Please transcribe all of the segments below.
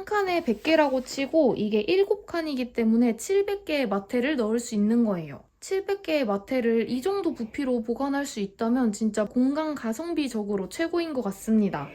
한 칸에 100개라고 치고 이게 7칸이기 때문에 700개의 마테를 넣을 수 있는 거예요. 700개의 마테를 이 정도 부피로 보관할 수 있다면 진짜 공간 가성비적으로 최고인 것 같습니다.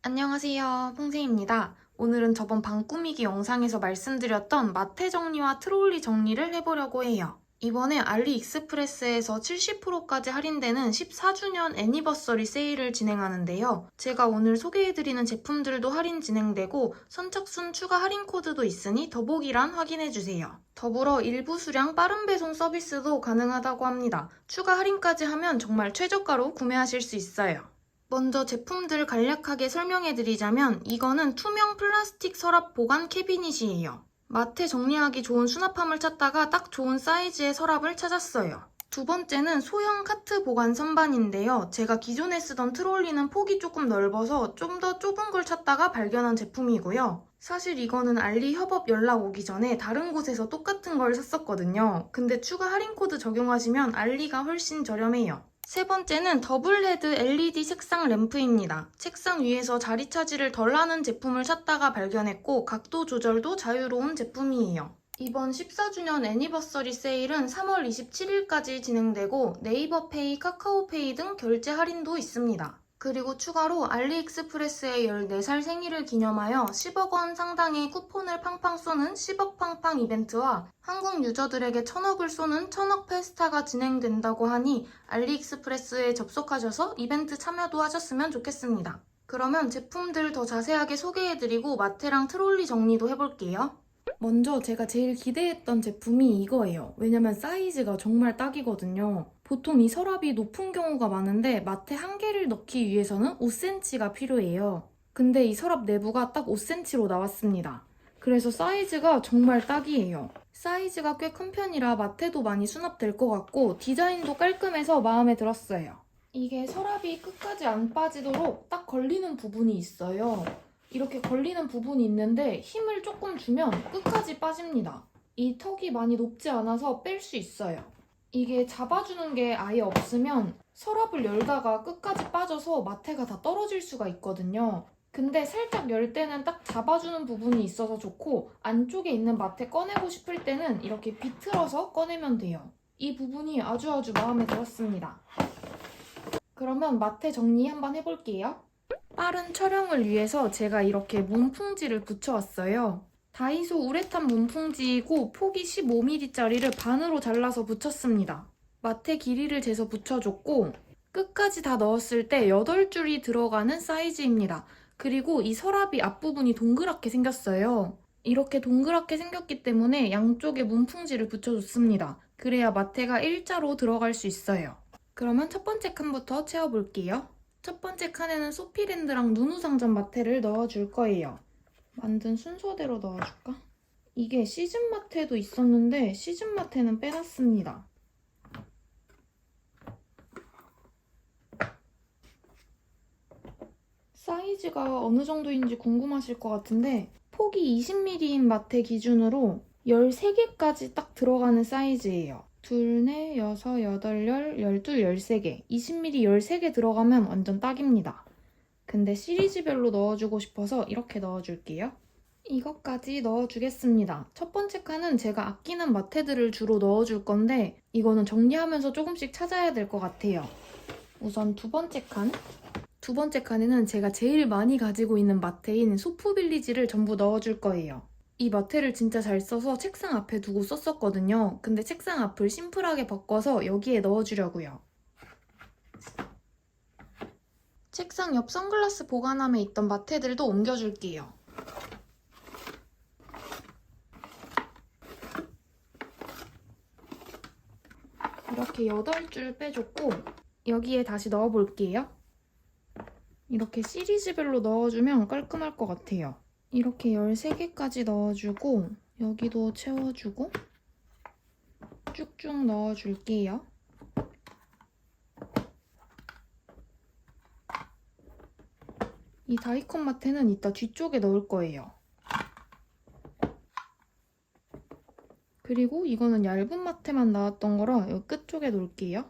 안녕하세요, 퐁세입니다. 오늘은 저번 방 꾸미기 영상에서 말씀드렸던 마테 정리와 트롤리 정리를 해보려고 해요. 이번에 알리익스프레스에서 70%까지 할인되는 14주년 애니버서리 세일을 진행하는데요. 제가 오늘 소개해드리는 제품들도 할인 진행되고 선착순 추가 할인 코드도 있으니 더보기란 확인해주세요. 더불어 일부 수량 빠른 배송 서비스도 가능하다고 합니다. 추가 할인까지 하면 정말 최저가로 구매하실 수 있어요. 먼저 제품들 간략하게 설명해드리자면 이거는 투명 플라스틱 서랍 보관 캐비닛이에요. 마테 정리하기 좋은 수납함을 찾다가 딱 좋은 사이즈의 서랍을 찾았어요. 두 번째는 소형 카트 보관 선반인데요. 제가 기존에 쓰던 트롤리는 폭이 조금 넓어서 좀 더 좁은 걸 찾다가 발견한 제품이고요. 사실 이거는 알리 협업 연락 오기 전에 다른 곳에서 똑같은 걸 샀었거든요. 근데 추가 할인 코드 적용하시면 알리가 훨씬 저렴해요. 세 번째는 더블헤드 LED 색상 램프입니다. 책상 위에서 자리 차지를 덜 하는 제품을 찾다가 발견했고 각도 조절도 자유로운 제품이에요. 이번 14주년 애니버서리 세일은 3월 27일까지 진행되고 네이버페이, 카카오페이 등 결제 할인도 있습니다. 그리고 추가로 알리익스프레스의 14살 생일을 기념하여 10억 원 상당의 쿠폰을 팡팡 쏘는 10억 팡팡 이벤트와 한국 유저들에게 1000억을 쏘는 1000억 페스타가 진행된다고 하니 알리익스프레스에 접속하셔서 이벤트 참여도 하셨으면 좋겠습니다. 그러면 제품들 더 자세하게 소개해드리고 마테랑 트롤리 정리도 해볼게요. 먼저 제가 제일 기대했던 제품이 이거예요. 왜냐면 사이즈가 정말 딱이거든요. 보통 이 서랍이 높은 경우가 많은데 마테 한 개를 넣기 위해서는 5cm가 필요해요. 근데 이 서랍 내부가 딱 5cm로 나왔습니다. 그래서 사이즈가 정말 딱이에요. 사이즈가 꽤 큰 편이라 마테도 많이 수납될 것 같고 디자인도 깔끔해서 마음에 들었어요. 이게 서랍이 끝까지 안 빠지도록 딱 걸리는 부분이 있어요. 이렇게 걸리는 부분이 있는데 힘을 조금 주면 끝까지 빠집니다. 이 턱이 많이 높지 않아서 뺄 수 있어요. 이게 잡아주는 게 아예 없으면 서랍을 열다가 끝까지 빠져서 마테가 다 떨어질 수가 있거든요. 근데 살짝 열 때는 딱 잡아주는 부분이 있어서 좋고 안쪽에 있는 마테 꺼내고 싶을 때는 이렇게 비틀어서 꺼내면 돼요. 이 부분이 아주 마음에 들었습니다. 그러면 마테 정리 한번 해볼게요. 빠른 촬영을 위해서 제가 이렇게 문풍지를 붙여왔어요. 다이소 우레탄 문풍지이고 폭이 15mm짜리를 반으로 잘라서 붙였습니다. 마테 길이를 재서 붙여줬고 끝까지 다 넣었을 때 8줄이 들어가는 사이즈입니다. 그리고 이 서랍이 앞부분이 동그랗게 생겼어요. 이렇게 동그랗게 생겼기 때문에 양쪽에 문풍지를 붙여줬습니다. 그래야 마테가 일자로 들어갈 수 있어요. 그러면 첫 번째 칸부터 채워볼게요. 첫 번째 칸에는 소피랜드랑 누누상점 마테를 넣어줄 거예요. 만든 순서대로 넣어줄까? 이게 시즌 마테도 있었는데 시즌 마테는 빼놨습니다. 사이즈가 어느 정도인지 궁금하실 것 같은데 폭이 20mm인 마테 기준으로 13개까지 딱 들어가는 사이즈예요. 2, 4, 6, 8, 10, 12, 13개 20mm 13개 들어가면 완전 딱입니다. 근데 시리즈별로 넣어주고 싶어서 이렇게 넣어줄게요. 이것까지 넣어주겠습니다. 첫 번째 칸은 제가 아끼는 마테들을 주로 넣어줄 건데 이거는 정리하면서 조금씩 찾아야 될 것 같아요. 우선 두 번째 칸. 두 번째 칸에는 제가 제일 많이 가지고 있는 마테인 소프빌리지를 전부 넣어줄 거예요. 이 마테를 진짜 잘 써서 책상 앞에 두고 썼었거든요. 근데 책상 앞을 심플하게 바꿔서 여기에 넣어주려고요. 책상 옆 선글라스 보관함에 있던 마테들도 옮겨줄게요. 이렇게 8줄 빼줬고 여기에 다시 넣어볼게요. 이렇게 시리즈별로 넣어주면 깔끔할 것 같아요. 이렇게 13개까지 넣어주고 여기도 채워주고 쭉쭉 넣어줄게요. 이 다이콘 마테는 이따 뒤쪽에 넣을 거예요. 그리고 이거는 얇은 마테만 나왔던 거라 여기 끝쪽에 놓을게요.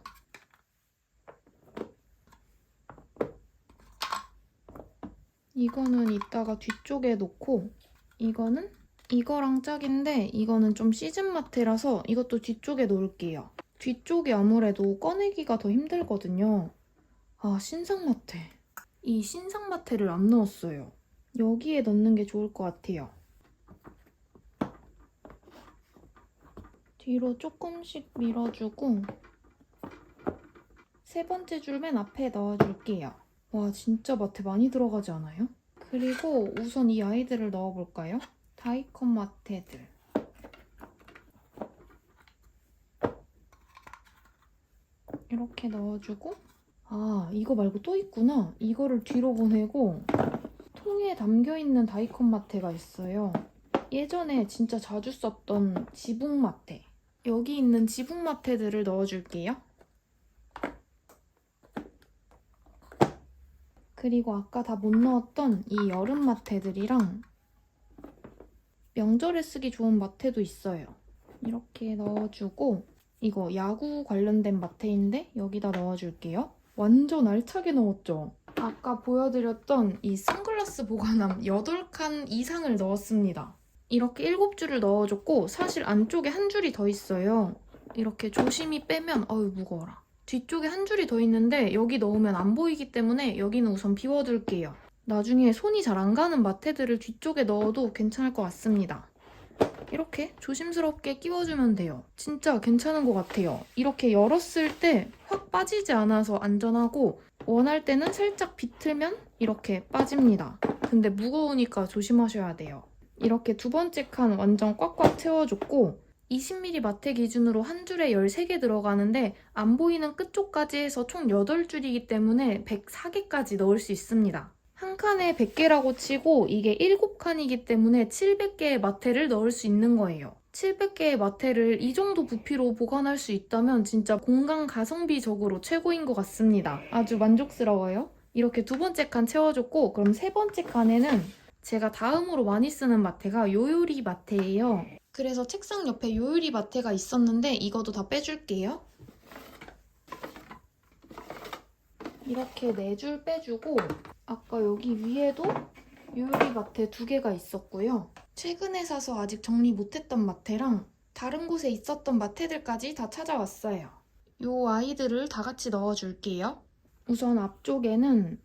이거는 이따가 뒤쪽에 놓고 이거는 이거랑 짝인데 이거는 좀 시즌 마테라서 이것도 뒤쪽에 놓을게요. 뒤쪽이 아무래도 꺼내기가 더 힘들거든요. 아, 신상 마테. 이 신상 마테를 안 넣었어요. 여기에 넣는 게 좋을 것 같아요. 뒤로 조금씩 밀어주고 세 번째 줄 맨 앞에 넣어줄게요. 와, 진짜 마테 많이 들어가지 않아요? 그리고 우선 이 아이들을 넣어볼까요? 다이콘 마테들. 이렇게 넣어주고 아, 이거 말고 또 있구나. 이거를 뒤로 보내고 통에 담겨있는 다이콘 마테가 있어요. 예전에 진짜 자주 썼던 지붕 마테. 여기 있는 지붕 마테들을 넣어줄게요. 그리고 아까 다 못 넣었던 이 여름 마테들이랑 명절에 쓰기 좋은 마테도 있어요. 이렇게 넣어주고 이거 야구 관련된 마테인데 여기다 넣어줄게요. 완전 알차게 넣었죠? 아까 보여드렸던 이 선글라스 보관함 8칸 이상을 넣었습니다. 이렇게 7줄을 넣어줬고 사실 안쪽에 한 줄이 더 있어요. 이렇게 조심히 빼면 어휴 무거워라. 뒤쪽에 한 줄이 더 있는데 여기 넣으면 안 보이기 때문에 여기는 우선 비워둘게요. 나중에 손이 잘 안 가는 마테들을 뒤쪽에 넣어도 괜찮을 것 같습니다. 이렇게 조심스럽게 끼워주면 돼요. 진짜 괜찮은 것 같아요. 이렇게 열었을 때 확 빠지지 않아서 안전하고 원할 때는 살짝 비틀면 이렇게 빠집니다. 근데 무거우니까 조심하셔야 돼요. 이렇게 두 번째 칸 완전 꽉꽉 채워줬고 20mm 마테 기준으로 한 줄에 13개 들어가는데 안 보이는 끝쪽까지 해서 총 8줄이기 때문에 104개까지 넣을 수 있습니다. 한 칸에 100개라고 치고 이게 7칸이기 때문에 700개의 마테를 넣을 수 있는 거예요. 700개의 마테를 이 정도 부피로 보관할 수 있다면 진짜 공간 가성비적으로 최고인 것 같습니다. 아주 만족스러워요. 이렇게 두 번째 칸 채워줬고 그럼 세 번째 칸에는 제가 다음으로 많이 쓰는 마테가 요요리 마테예요. 그래서 책상 옆에 요요리 마테가 있었는데 이것도 다 빼줄게요. 이렇게 4줄 빼주고 아까 여기 위에도 요요리 마테 2개가 있었고요. 최근에 사서 아직 정리 못했던 마테랑 다른 곳에 있었던 마테들까지 다 찾아왔어요. 요 아이들을 다 같이 넣어줄게요. 우선 앞쪽에는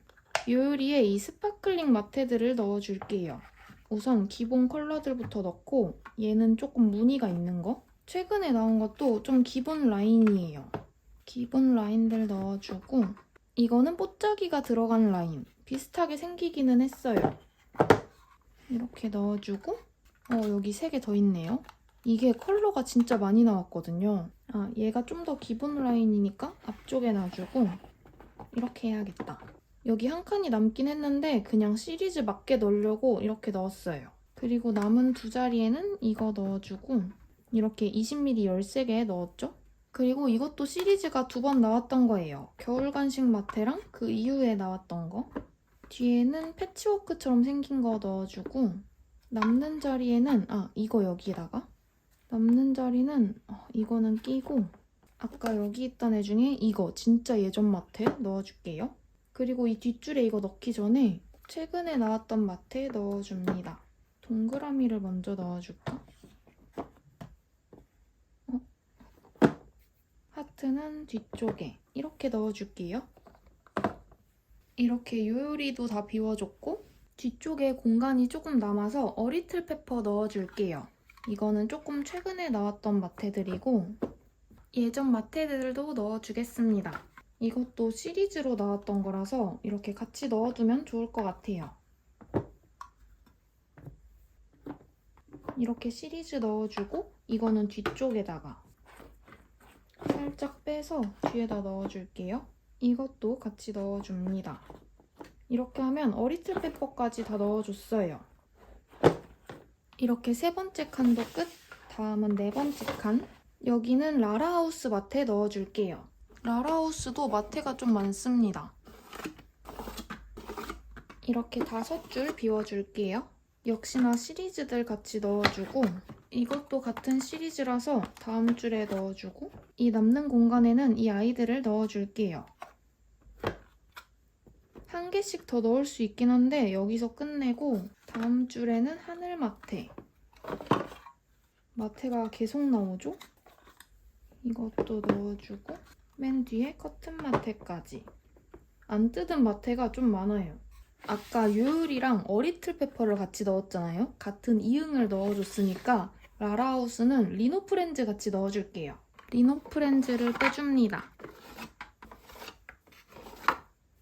요요리의 이 스파클링 마테들을 넣어줄게요. 우선 기본 컬러들부터 넣고 얘는 조금 무늬가 있는 거. 최근에 나온 것도 좀 기본 라인이에요. 기본 라인들 넣어주고 이거는 뽀짝이가 들어간 라인. 비슷하게 생기기는 했어요. 이렇게 넣어주고 여기 3개 더 있네요. 이게 컬러가 진짜 많이 나왔거든요. 아, 얘가 좀 더 기본 라인이니까 앞쪽에 놔주고 이렇게 해야겠다. 여기 한 칸이 남긴 했는데 그냥 시리즈 맞게 넣으려고 이렇게 넣었어요. 그리고 남은 두 자리에는 이거 넣어주고 이렇게 20mm 13개 넣었죠? 그리고 이것도 시리즈가 2번 나왔던 거예요. 겨울 간식 마테랑 그 이후에 나왔던 거. 뒤에는 패치워크처럼 생긴 거 넣어주고 남는 자리에는 이거 여기에다가 남는 자리는 이거는 끼고 아까 여기 있던 애 중에 이거 진짜 예전 마테 넣어줄게요. 그리고 이 뒷줄에 이거 넣기 전에 최근에 나왔던 마테 넣어줍니다. 동그라미를 먼저 넣어줄까? 하트는 뒤쪽에 이렇게 넣어줄게요. 이렇게 요요리도 다 비워줬고 뒤쪽에 공간이 조금 남아서 어리틀 페퍼 넣어줄게요. 이거는 조금 최근에 나왔던 마테들이고 예전 마테들도 넣어주겠습니다. 이것도 시리즈로 나왔던 거라서 이렇게 같이 넣어두면 좋을 것 같아요. 이렇게 시리즈 넣어주고 이거는 뒤쪽에다가 살짝 빼서 뒤에다 넣어줄게요. 이것도 같이 넣어줍니다. 이렇게 하면 어리틀 페퍼까지 다 넣어줬어요. 이렇게 세 번째 칸도 끝. 다음은 네 번째 칸. 여기는 라라하우스 마테 넣어줄게요. 라라하우스도 마테가 좀 많습니다. 이렇게 5줄 비워줄게요. 역시나 시리즈들 같이 넣어주고 이것도 같은 시리즈라서 다음 줄에 넣어주고 이 남는 공간에는 이 아이들을 넣어줄게요. 한 한 개씩 더 넣을 수 있긴 한데 여기서 끝내고 다음 줄에는 하늘 마테. 마테가 계속 나오죠? 이것도 넣어주고 맨 뒤에 커튼 마테까지. 안 뜯은 마테가 좀 많아요. 아까 요율이랑 어리틀 페퍼를 같이 넣었잖아요? 같은 이응을 넣어줬으니까 라라하우스는 리노프렌즈 같이 넣어줄게요. 리노프렌즈를 빼줍니다.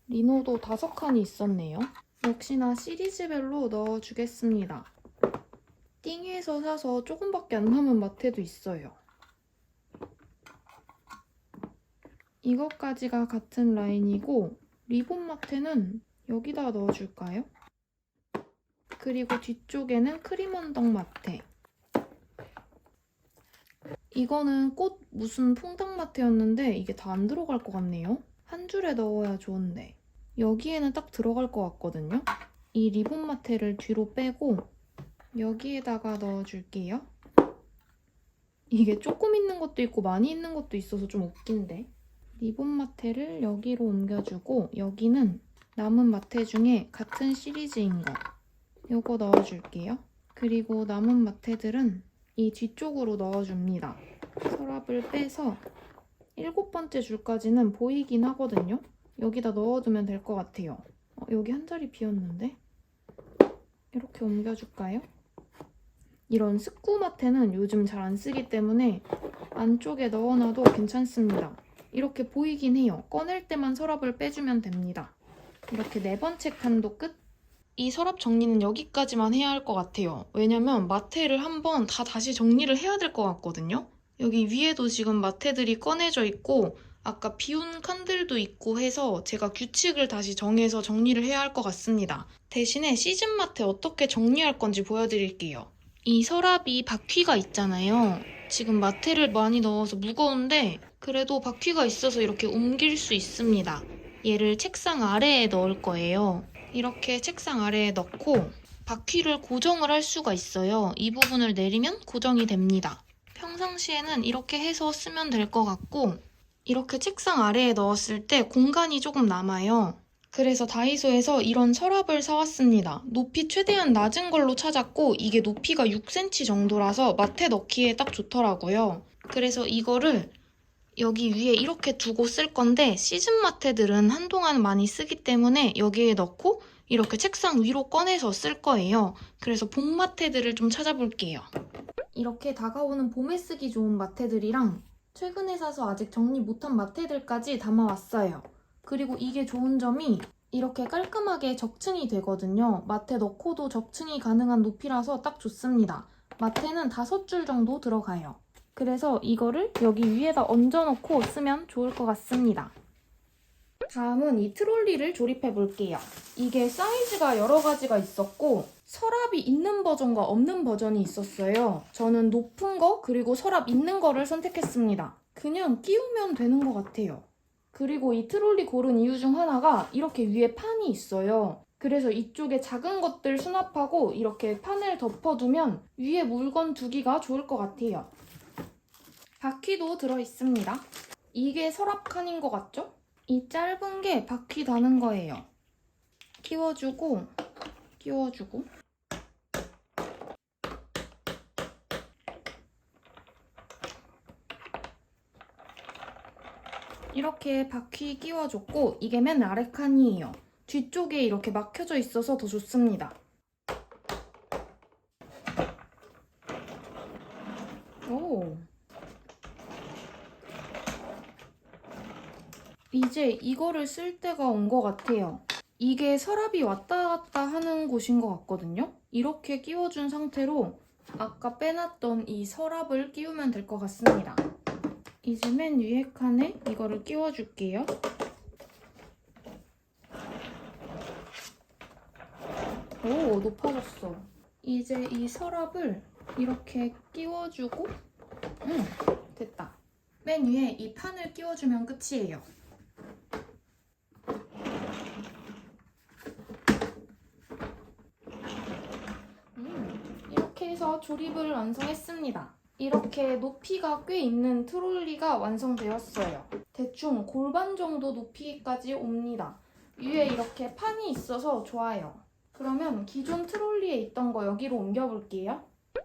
리노도 5칸이 있었네요. 역시나 시리즈별로 넣어주겠습니다. 띵에서 사서 조금밖에 안 남은 마테도 있어요. 이것까지가 같은 라인이고 리본 마테는 여기다 넣어줄까요? 그리고 뒤쪽에는 크림 언덕 마테. 이거는 꽃 무슨 퐁당 마테였는데 이게 다 안 들어갈 것 같네요. 한 줄에 넣어야 좋은데. 여기에는 딱 들어갈 것 같거든요. 이 리본 마테를 뒤로 빼고 여기에다가 넣어줄게요. 이게 조금 있는 것도 있고 많이 있는 것도 있어서 좀 웃긴데. 리본 마테를 여기로 옮겨주고 여기는 남은 마테 중에 같은 시리즈인 거 요거 넣어줄게요. 그리고 남은 마테들은 이 뒤쪽으로 넣어줍니다. 서랍을 빼서 7번째 줄까지는 보이긴 하거든요. 여기다 넣어두면 될 것 같아요. 여기 한 자리 비었는데? 이렇게 옮겨줄까요? 이런 스쿠 마테는 요즘 잘 안 쓰기 때문에 안쪽에 넣어놔도 괜찮습니다. 이렇게 보이긴 해요. 꺼낼 때만 서랍을 빼주면 됩니다. 이렇게 4번째 칸도 끝! 이 서랍 정리는 여기까지만 해야 할 것 같아요. 왜냐면 마테를 한번 다 다시 정리를 해야 될 것 같거든요. 여기 위에도 지금 마테들이 꺼내져 있고 아까 비운 칸들도 있고 해서 제가 규칙을 다시 정해서 정리를 해야 할 것 같습니다. 대신에 시즌 마테 어떻게 정리할 건지 보여드릴게요. 이 서랍이 바퀴가 있잖아요. 지금 마테를 많이 넣어서 무거운데 그래도 바퀴가 있어서 이렇게 옮길 수 있습니다. 얘를 책상 아래에 넣을 거예요. 이렇게 책상 아래에 넣고 바퀴를 고정을 할 수가 있어요. 이 부분을 내리면 고정이 됩니다. 평상시에는 이렇게 해서 쓰면 될 것 같고 이렇게 책상 아래에 넣었을 때 공간이 조금 남아요. 그래서 다이소에서 이런 서랍을 사왔습니다. 높이 최대한 낮은 걸로 찾았고 이게 높이가 6cm 정도라서 마테 넣기에 딱 좋더라고요. 그래서 이거를 여기 위에 이렇게 두고 쓸 건데 시즌 마테들은 한동안 많이 쓰기 때문에 여기에 넣고 이렇게 책상 위로 꺼내서 쓸 거예요. 그래서 봄 마테들을 좀 찾아볼게요. 이렇게 다가오는 봄에 쓰기 좋은 마테들이랑 최근에 사서 아직 정리 못한 마테들까지 담아왔어요. 그리고 이게 좋은 점이 이렇게 깔끔하게 적층이 되거든요. 마테 넣고도 적층이 가능한 높이라서 딱 좋습니다. 마테는 5줄 정도 들어가요. 그래서 이거를 여기 위에다 얹어놓고 쓰면 좋을 것 같습니다. 다음은 이 트롤리를 조립해 볼게요. 이게 사이즈가 여러 가지가 있었고 서랍이 있는 버전과 없는 버전이 있었어요. 저는 높은 거 그리고 서랍 있는 거를 선택했습니다. 그냥 끼우면 되는 것 같아요. 그리고 이 트롤리 고른 이유 중 하나가 이렇게 위에 판이 있어요. 그래서 이쪽에 작은 것들 수납하고 이렇게 판을 덮어두면 위에 물건 두기가 좋을 것 같아요. 바퀴도 들어있습니다. 이게 서랍 칸인 것 같죠? 이 짧은 게 바퀴 다는 거예요. 끼워주고 끼워주고 이렇게 바퀴 끼워줬고 이게 맨 아래 칸이에요. 뒤쪽에 이렇게 막혀져 있어서 더 좋습니다. 오. 이제 이거를 쓸 때가 온 것 같아요. 이게 서랍이 왔다 갔다 하는 곳인 것 같거든요. 이렇게 끼워준 상태로 아까 빼놨던 이 서랍을 끼우면 될 것 같습니다. 이제 맨 위에 칸에 이거를 끼워줄게요. 오, 높아졌어. 이제 이 서랍을 이렇게 끼워주고 됐다. 맨 위에 이 판을 끼워주면 끝이에요. 이렇게 해서 조립을 완성했습니다. 이렇게 높이가 꽤 있는 트롤리가 완성되었어요. 대충 골반 정도 높이까지 옵니다. 위에 이렇게 판이 있어서 좋아요. 그러면 기존 트롤리에 있던 거 여기로 옮겨볼게요.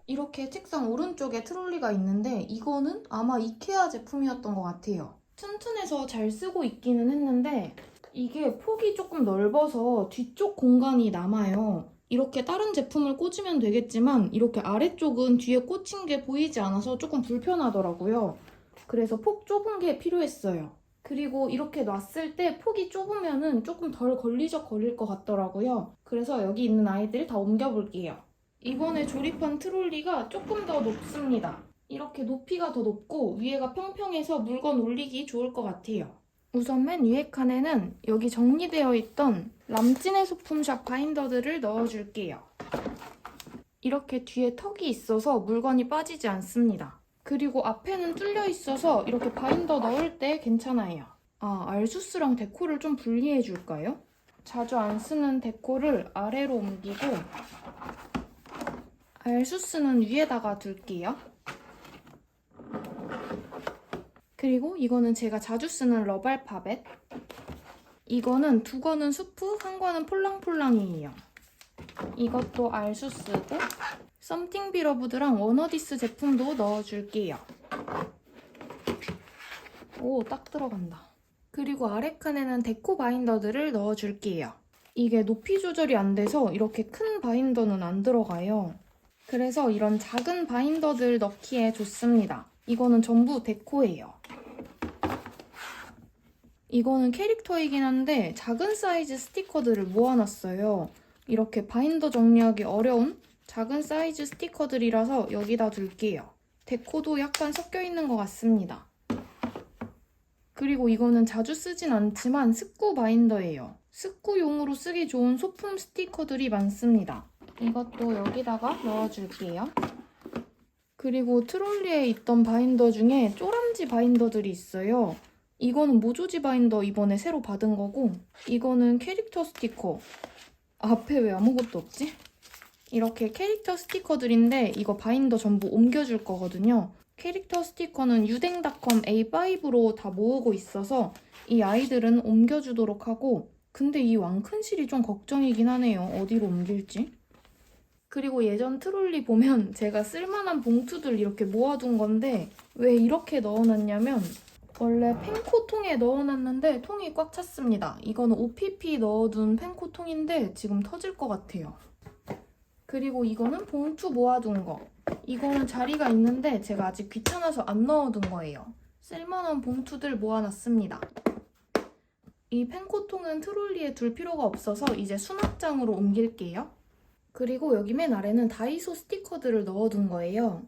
이렇게 책상 오른쪽에 트롤리가 있는데 이거는 아마 이케아 제품이었던 것 같아요. 튼튼해서 잘 쓰고 있기는 했는데 이게 폭이 조금 넓어서 뒤쪽 공간이 남아요. 이렇게 다른 제품을 꽂으면 되겠지만 이렇게 아래쪽은 뒤에 꽂힌 게 보이지 않아서 조금 불편하더라고요. 그래서 폭 좁은 게 필요했어요. 그리고 이렇게 놨을 때 폭이 좁으면 조금 덜 걸리적거릴 것 같더라고요. 그래서 여기 있는 아이들 다 옮겨볼게요. 이번에 조립한 트롤리가 조금 더 높습니다. 이렇게 높이가 더 높고 위에가 평평해서 물건 올리기 좋을 것 같아요. 우선 맨 위에 칸에는 여기 정리되어 있던 람찐의 소품샵 바인더들을 넣어줄게요. 이렇게 뒤에 턱이 있어서 물건이 빠지지 않습니다. 그리고 앞에는 뚫려 있어서 이렇게 바인더 넣을 때 괜찮아요. 알수스랑 데코를 좀 분리해 줄까요? 자주 안 쓰는 데코를 아래로 옮기고 알수스는 위에다가 둘게요. 그리고 이거는 제가 자주 쓰는 러발파벳. 이거는 두 권은 수프, 한 권은 폴랑폴랑이에요. 이것도 알수스고 썸띵 비러브드랑 워너디스 제품도 넣어줄게요. 오, 딱 들어간다. 그리고 아래 칸에는 데코 바인더들을 넣어줄게요. 이게 높이 조절이 안 돼서 이렇게 큰 바인더는 안 들어가요. 그래서 이런 작은 바인더들 넣기에 좋습니다. 이거는 전부 데코예요. 이거는 캐릭터이긴 한데 작은 사이즈 스티커들을 모아놨어요. 이렇게 바인더 정리하기 어려운 작은 사이즈 스티커들이라서 여기다 둘게요. 데코도 약간 섞여있는 것 같습니다. 그리고 이거는 자주 쓰진 않지만 스쿠 바인더예요. 스쿠용으로 쓰기 좋은 소품 스티커들이 많습니다. 이것도 여기다가 넣어줄게요. 그리고 트롤리에 있던 바인더 중에 쪼람지 바인더들이 있어요. 이거는 모조지 바인더 이번에 새로 받은 거고 이거는 캐릭터 스티커. 앞에 왜 아무것도 없지? 이렇게 캐릭터 스티커들인데 이거 바인더 전부 옮겨줄 거거든요. 캐릭터 스티커는 유댕닷컴 A5로 다 모으고 있어서 이 아이들은 옮겨주도록 하고 근데 이 왕큰실이 좀 걱정이긴 하네요. 어디로 옮길지. 그리고 예전 트롤리 보면 제가 쓸만한 봉투들 이렇게 모아둔 건데 왜 이렇게 넣어놨냐면 원래 펜코통에 넣어놨는데 통이 꽉 찼습니다. 이거는 OPP 넣어둔 펜코통인데 지금 터질 것 같아요. 그리고 이거는 봉투 모아둔 거. 이거는 자리가 있는데 제가 아직 귀찮아서 안 넣어둔 거예요. 쓸만한 봉투들 모아놨습니다. 이 펜코통은 트롤리에 둘 필요가 없어서 이제 수납장으로 옮길게요. 그리고 여기 맨 아래는 다이소 스티커들을 넣어둔 거예요.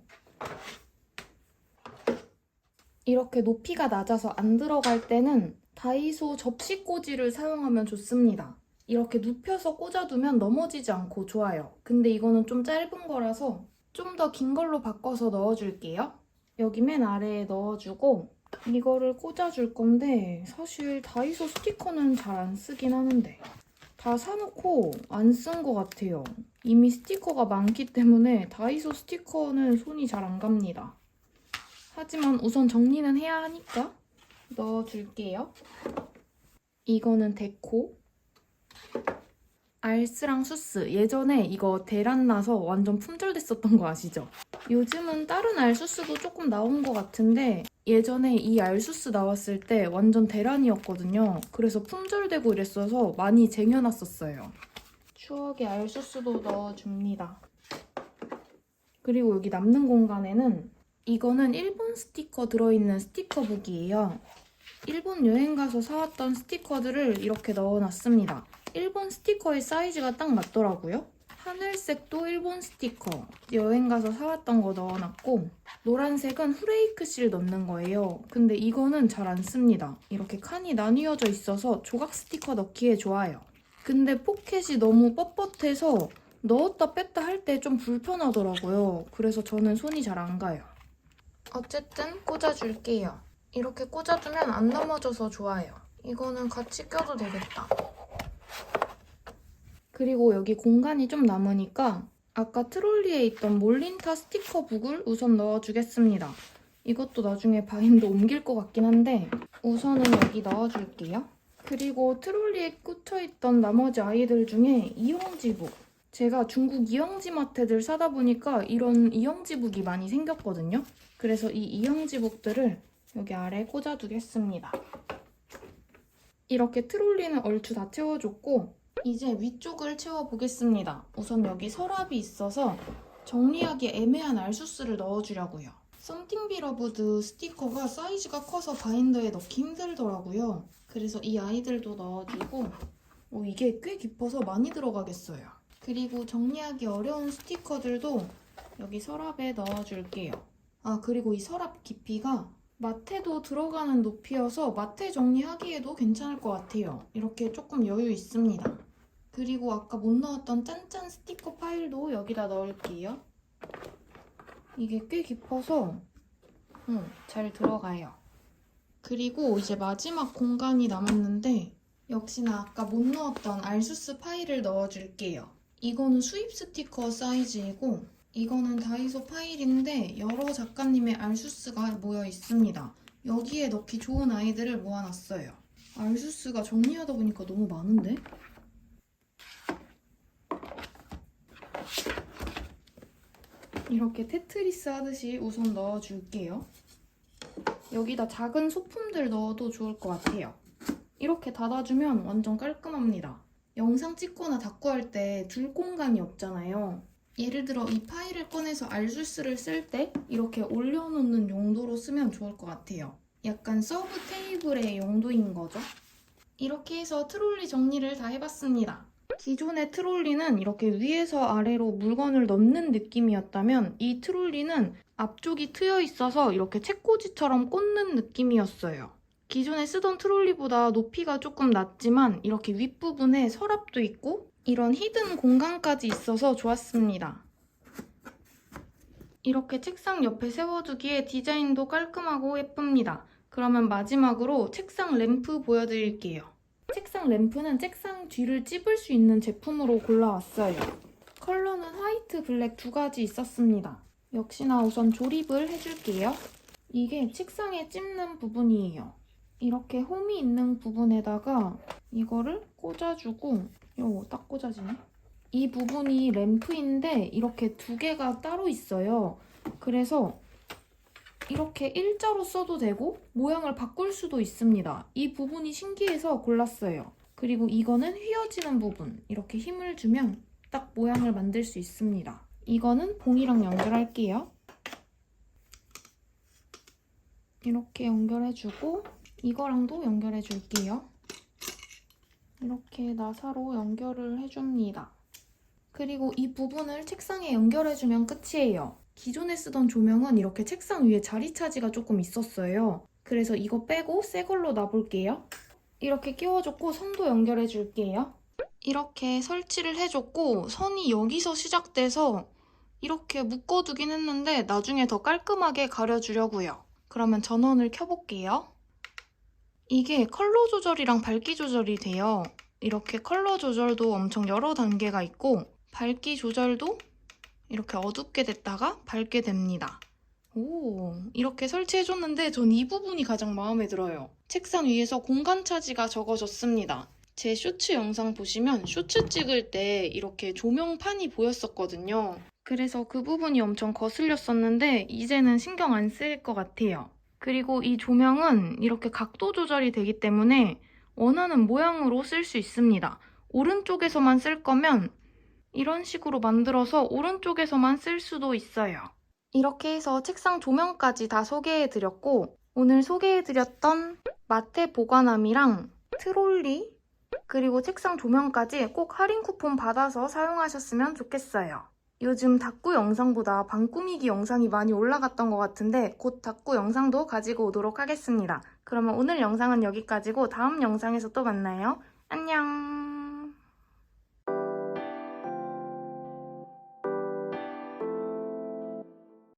이렇게 높이가 낮아서 안 들어갈 때는 다이소 접시 꽂이를 사용하면 좋습니다. 이렇게 눕혀서 꽂아두면 넘어지지 않고 좋아요. 근데 이거는 좀 짧은 거라서 좀 더 긴 걸로 바꿔서 넣어줄게요. 여기 맨 아래에 넣어주고 이거를 꽂아줄 건데 사실 다이소 스티커는 잘 안 쓰긴 하는데 다 사놓고 안 쓴 것 같아요. 이미 스티커가 많기 때문에 다이소 스티커는 손이 잘 안 갑니다. 하지만 우선 정리는 해야 하니까 넣어줄게요. 이거는 데코. 알스랑 수스. 예전에 이거 대란 나서 완전 품절됐었던 거 아시죠? 요즘은 다른 알수스도 조금 나온 것 같은데 예전에 이 알수스 나왔을 때 완전 대란이었거든요. 그래서 품절되고 이랬어서 많이 쟁여놨었어요. 추억의 알수스도 넣어줍니다. 그리고 여기 남는 공간에는 이거는 일본 스티커 들어있는 스티커북이에요. 일본 여행 가서 사왔던 스티커들을 이렇게 넣어놨습니다. 일본 스티커의 사이즈가 딱 맞더라고요. 하늘색도 일본 스티커, 여행 가서 사왔던 거 넣어놨고 노란색은 후레이크실 넣는 거예요. 근데 이거는 잘 안 씁니다. 이렇게 칸이 나뉘어져 있어서 조각 스티커 넣기에 좋아요. 근데 포켓이 너무 뻣뻣해서 넣었다 뺐다 할 때 좀 불편하더라고요. 그래서 저는 손이 잘 안 가요. 어쨌든 꽂아줄게요. 이렇게 꽂아두면 안 넘어져서 좋아요. 이거는 같이 껴도 되겠다. 그리고 여기 공간이 좀 남으니까 아까 트롤리에 있던 몰린타 스티커 북을 우선 넣어주겠습니다. 이것도 나중에 바인더 옮길 것 같긴 한데 우선은 여기 넣어줄게요. 그리고 트롤리에 꽂혀있던 나머지 아이들 중에 이영지북. 제가 중국 이영지마트들 사다 보니까 이런 이영지북이 많이 생겼거든요. 그래서 이 이영지북들을 여기 아래에 꽂아두겠습니다. 이렇게 트롤리는 얼추 다 채워줬고 이제 위쪽을 채워보겠습니다. 우선 여기 서랍이 있어서 정리하기 애매한 알수스를 넣어주려고요. 썸띵 비러브드 스티커가 사이즈가 커서 바인더에 넣기 힘들더라고요. 그래서 이 아이들도 넣어주고 이게 꽤 깊어서 많이 들어가겠어요. 그리고 정리하기 어려운 스티커들도 여기 서랍에 넣어줄게요. 그리고 이 서랍 깊이가 마테도 들어가는 높이여서 마테 정리하기에도 괜찮을 것 같아요. 이렇게 조금 여유 있습니다. 그리고 아까 못 넣었던 짠짠 스티커 파일도 여기다 넣을게요. 이게 꽤 깊어서 잘 들어가요. 그리고 이제 마지막 공간이 남았는데 역시나 아까 못 넣었던 알수스 파일을 넣어줄게요. 이거는 수입 스티커 사이즈이고 이거는 다이소 파일인데 여러 작가님의 알수스가 모여 있습니다. 여기에 넣기 좋은 아이들을 모아놨어요. 알수스가 정리하다 보니까 너무 많은데? 이렇게 테트리스 하듯이 우선 넣어줄게요. 여기다 작은 소품들 넣어도 좋을 것 같아요. 이렇게 닫아주면 완전 깔끔합니다. 영상 찍거나 닦고 할 때 둘 공간이 없잖아요. 예를 들어 이 파일을 꺼내서 알수스를 쓸 때 이렇게 올려놓는 용도로 쓰면 좋을 것 같아요. 약간 서브 테이블의 용도인 거죠. 이렇게 해서 트롤리 정리를 다 해봤습니다. 기존의 트롤리는 이렇게 위에서 아래로 물건을 넣는 느낌이었다면 이 트롤리는 앞쪽이 트여 있어서 이렇게 책꽂이처럼 꽂는 느낌이었어요. 기존에 쓰던 트롤리보다 높이가 조금 낮지만 이렇게 윗부분에 서랍도 있고 이런 히든 공간까지 있어서 좋았습니다. 이렇게 책상 옆에 세워두기에 디자인도 깔끔하고 예쁩니다. 그러면 마지막으로 책상 램프 보여드릴게요. 책상 램프는 책상 뒤를 찝을 수 있는 제품으로 골라왔어요. 컬러는 화이트, 블랙 두 가지 있었습니다. 역시나 우선 조립을 해줄게요. 이게 책상에 찝는 부분이에요. 이렇게 홈이 있는 부분에다가 이거를 꽂아주고 딱 꽂아지네. 이 부분이 램프인데 이렇게 두 개가 따로 있어요. 그래서 이렇게 일자로 써도 되고 모양을 바꿀 수도 있습니다. 이 부분이 신기해서 골랐어요. 그리고 이거는 휘어지는 부분. 이렇게 힘을 주면 딱 모양을 만들 수 있습니다. 이거는 봉이랑 연결할게요. 이렇게 연결해주고 이거랑도 연결해줄게요. 이렇게 나사로 연결을 해줍니다. 그리고 이 부분을 책상에 연결해주면 끝이에요. 기존에 쓰던 조명은 이렇게 책상 위에 자리 차지가 조금 있었어요. 그래서 이거 빼고 새 걸로 놔볼게요. 이렇게 끼워줬고 선도 연결해줄게요. 이렇게 설치를 해줬고 선이 여기서 시작돼서 이렇게 묶어두긴 했는데 나중에 더 깔끔하게 가려주려고요. 그러면 전원을 켜볼게요. 이게 컬러 조절이랑 밝기 조절이 돼요. 이렇게 컬러 조절도 엄청 여러 단계가 있고 밝기 조절도 이렇게 어둡게 됐다가 밝게 됩니다. 이렇게 설치해줬는데 전 이 부분이 가장 마음에 들어요. 책상 위에서 공간 차지가 적어졌습니다. 제 쇼츠 영상 보시면 쇼츠 찍을 때 이렇게 조명판이 보였었거든요. 그래서 그 부분이 엄청 거슬렸었는데 이제는 신경 안 쓰일 것 같아요. 그리고 이 조명은 이렇게 각도 조절이 되기 때문에 원하는 모양으로 쓸 수 있습니다. 오른쪽에서만 쓸 거면 이런 식으로 만들어서 오른쪽에서만 쓸 수도 있어요. 이렇게 해서 책상 조명까지 다 소개해드렸고 오늘 소개해드렸던 마테 보관함이랑 트롤리 그리고 책상 조명까지 꼭 할인 쿠폰 받아서 사용하셨으면 좋겠어요. 요즘 닦구 영상보다 방 꾸미기 영상이 많이 올라갔던 것 같은데 곧 닦구 영상도 가지고 오도록 하겠습니다. 그러면 오늘 영상은 여기까지고 다음 영상에서 또 만나요. 안녕!